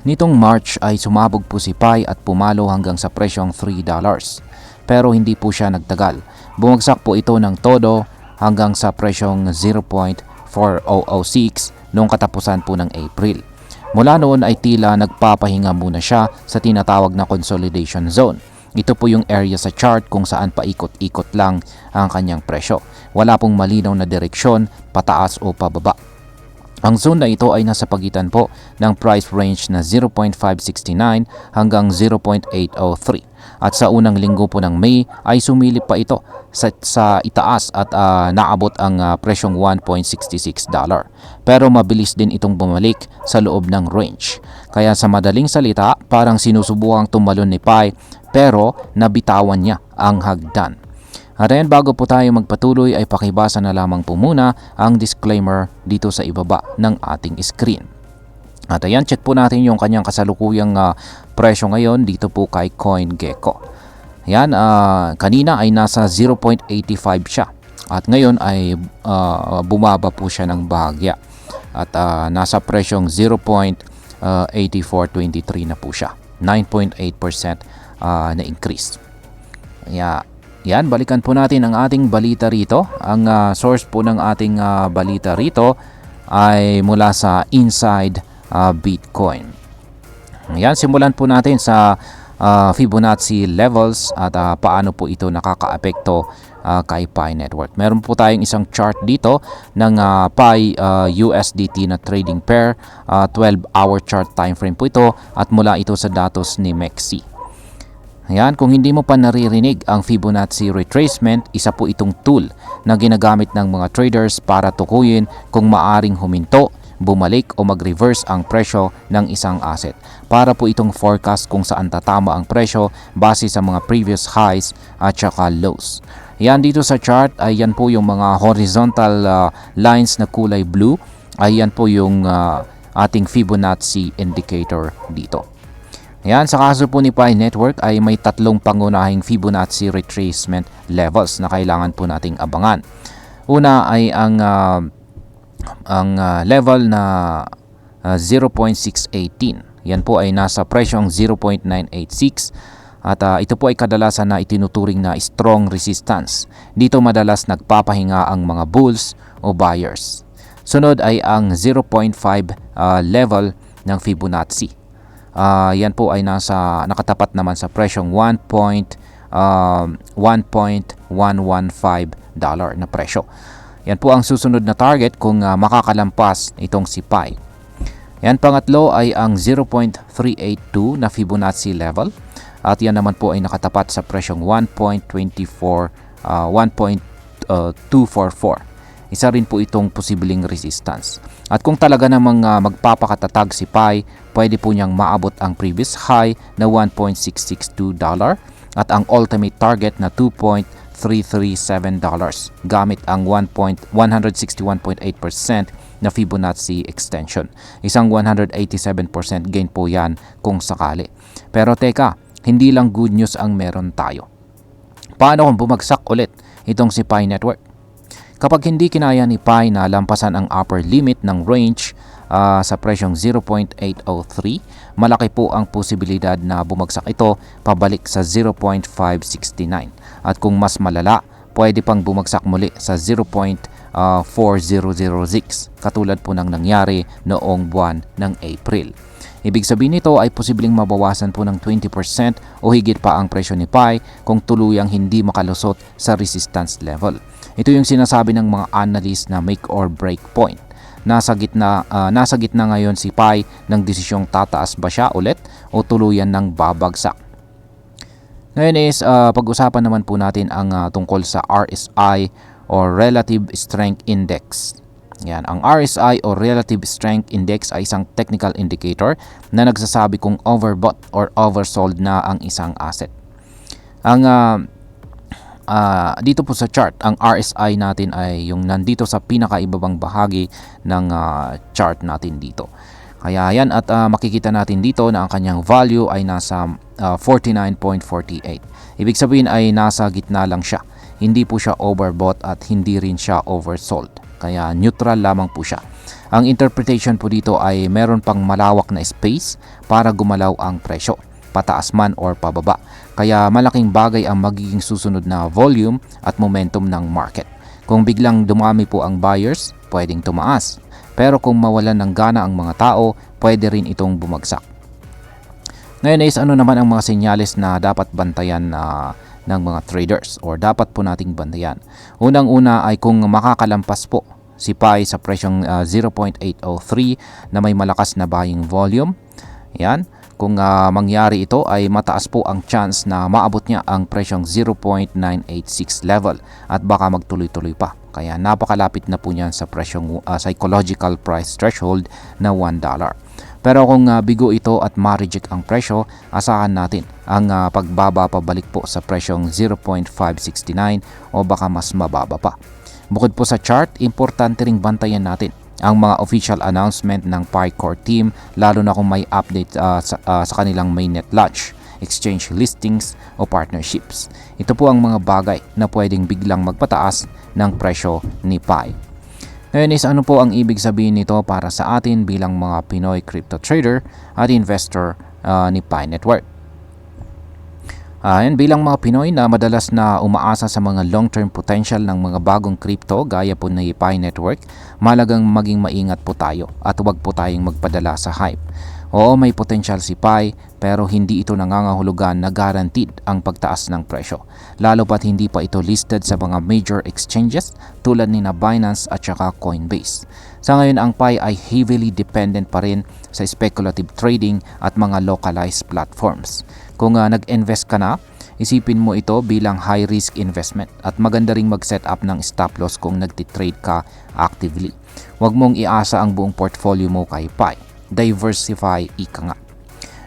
Nitong March ay sumabog po si Pi at pumalo hanggang sa presyong $3. Pero hindi po siya nagtagal. Bumagsak po ito ng todo hanggang sa presyong 0.4006 noong katapusan po ng April. Mula noon ay tila nagpapahinga muna siya sa tinatawag na consolidation zone. Ito po yung area sa chart kung saan paikot-ikot lang ang kanyang presyo. Wala pong malinaw na direksyon, pataas o pababa. Ang zone na ito ay nasa pagitan po ng price range na 0.569 hanggang 0.803. At sa unang linggo po ng May ay sumilip pa ito sa itaas at naabot ang presyong $1.66. Pero mabilis din itong bumalik sa loob ng range. Kaya sa madaling salita, parang sinusubukang tumalon ni Pi pero nabitawan niya ang hagdan. At ayan, bago po tayo magpatuloy ay pakibasa na lamang po muna ang disclaimer dito sa ibaba ng ating screen. At ayan, check po natin yung kanyang kasalukuyang presyo ngayon dito po kay CoinGecko. Ayan, kanina ay nasa 0.85 siya at ngayon ay bumaba po siya ng bahagya at nasa presyong 0.8423 na po siya. 9.8% na increase. Yan, balikan po natin ang ating balita rito. Ang source po ng ating balita rito ay mula sa Inside Bitcoin. Yan, simulan po natin sa Fibonacci levels at paano po ito nakakaapekto kay Pi Network. Meron po tayong isang chart dito ng Pi USDT na trading pair. 12-hour chart time frame po ito at mula ito sa datos ni MEXC. Ayan, kung hindi mo pa naririnig ang Fibonacci retracement, isa po itong tool na ginagamit ng mga traders para tukuyin kung maaring huminto, bumalik o mag-reverse ang presyo ng isang asset. Para po itong forecast kung saan tatama ang presyo base sa mga previous highs at saka lows. Ayan, dito sa chart ay yan po yung mga horizontal lines na kulay blue. Ayan po yung ating Fibonacci indicator dito. Ayan, sa kaso po ni Pi Network ay may tatlong pangunahing Fibonacci retracement levels na kailangan po nating abangan. Una ay ang level na 0.618. Yan po ay nasa presyong 0.986 at ito po ay kadalasan na itinuturing na strong resistance. Dito madalas nagpapahinga ang mga bulls o buyers. Sunod ay ang 0.5 level ng Fibonacci. Yan po ay nakatapat naman sa presyong $1.115 na presyo. Yan po ang susunod na target kung makakalampas itong si Pi. Yan, pangatlo ay ang 0.382 na Fibonacci level at yan naman po ay nakatapat sa presyong 1.244. Isa rin po itong posibleng resistance. At kung talaga namang magpapakatatag si Pi, pwede po niyang maabot ang previous high na $1.662 at ang ultimate target na $2.337 gamit ang 161.8% na Fibonacci extension. Isang 187% gain po yan kung sakali. Pero teka, hindi lang good news ang meron tayo. Paano kung bumagsak ulit itong si Pi Network? Kapag hindi kinaya ni Pi na lampasan ang upper limit ng range sa presyong 0.803, malaki po ang posibilidad na bumagsak ito pabalik sa 0.569. At kung mas malala, pwede pang bumagsak muli sa 0.4006 katulad po ng nangyari noong buwan ng April. Ibig sabihin nito ay posibleng mabawasan po ng 20% o higit pa ang presyo ni Pi kung tuluyang hindi makalusot sa resistance level. Ito yung sinasabi ng mga analyst na make or break point. Nasa gitna ngayon si Pi ng desisyong tataas ba siya ulit o tuluyan ng babagsak. Ngayon is pag-usapan naman po natin ang tungkol sa RSI or Relative Strength Index. Yan, ang RSI o Relative Strength Index ay isang technical indicator na nagsasabi kung overbought or oversold na ang isang asset. Ang dito po sa chart, ang RSI natin ay yung nandito sa pinakaibabang bahagi ng chart natin dito. Kaya yan, at makikita natin dito na ang kanyang value ay nasa 49.48. Ibig sabihin ay nasa gitna lang siya. Hindi po siya overbought at hindi rin siya oversold. Kaya neutral lamang po siya. Ang interpretation po dito ay meron pang malawak na space para gumalaw ang presyo, pataas man or pababa. Kaya malaking bagay ang magiging susunod na volume at momentum ng market. Kung biglang dumami po ang buyers, pwedeng tumaas. Pero kung mawalan ng gana ang mga tao, pwede rin itong bumagsak. Ngayon is ano naman ang mga senyales na dapat bantayan ng mga traders or dapat po nating bantayan. Unang-una ay kung makakalampas po si PAI sa presyong 0.803 na may malakas na buying volume. Yan. Kung mangyari ito ay mataas po ang chance na maabot niya ang presyong 0.986 level at baka magtuloy-tuloy pa. Kaya napakalapit na po niyan sa presyong psychological price threshold na $1. Pero kung bigo ito at ma-reject ang presyo, asahan natin ang pagbaba pabalik po sa presyong 0.569 o baka mas mababa pa. Bukod po sa chart, importante ring bantayan natin ang mga official announcement ng PAI Core Team, lalo na kung may update sa kanilang mainnet launch, exchange listings o partnerships. Ito po ang mga bagay na pwedeng biglang magpataas ng presyo ni PAI. Ngayon is ano po ang ibig sabihin nito para sa atin bilang mga Pinoy crypto trader at investor ni PAI Network. Bilang mga Pinoy na madalas na umaasa sa mga long-term potential ng mga bagong crypto gaya po ni PAI Network, malagang maging maingat po tayo at huwag po tayong magpadala sa hype. Oo, may potential si PAI pero hindi ito nangangahulugan na guaranteed ang pagtaas ng presyo. Lalo pat hindi pa ito listed sa mga major exchanges tulad ni na Binance at saka Coinbase. Sa ngayon ang PAI ay heavily dependent pa rin sa speculative trading at mga localized platforms. Kung nag-invest ka na, isipin mo ito bilang high risk investment at maganda ring mag-set up ng stop loss kung nagtitrade ka actively. Huwag mong iasa ang buong portfolio mo kay PAI. Diversify ika nga.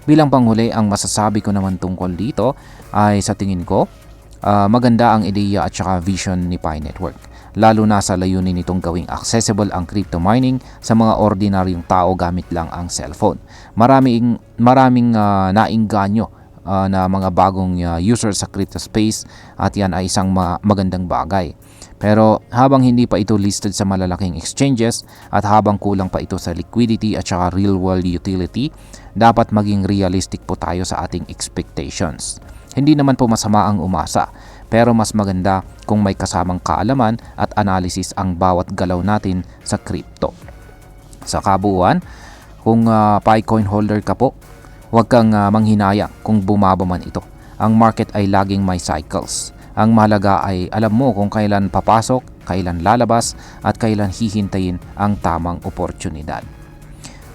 Bilang panghuli, ang masasabi ko naman tungkol dito ay sa tingin ko, maganda ang ideya at saka vision ni PAI Network. Lalo na sa layunin nitong gawing accessible ang crypto mining sa mga ordinaryong tao gamit lang ang cellphone. Maraming nainganyo na mga bagong users sa crypto space at yan ay isang magandang bagay. Pero habang hindi pa ito listed sa malalaking exchanges at habang kulang pa ito sa liquidity at saka real world utility, dapat maging realistic po tayo sa ating expectations. Hindi naman po masama ang umasa, pero mas maganda kung may kasamang kaalaman at analysis ang bawat galaw natin sa crypto. Sa kabuuan, kung PAI coin holder ka po, huwag kang manghinayang kung bumaba man ito. Ang market ay laging may cycles. Ang mahalaga ay alam mo kung kailan papasok, kailan lalabas, at kailan hihintayin ang tamang oportunidad.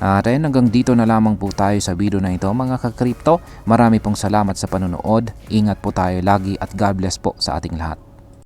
At ayun, hanggang dito na lamang po tayo sa video na ito mga ka-crypto. Marami pong salamat sa panonood. Ingat po tayo lagi at God bless po sa ating lahat.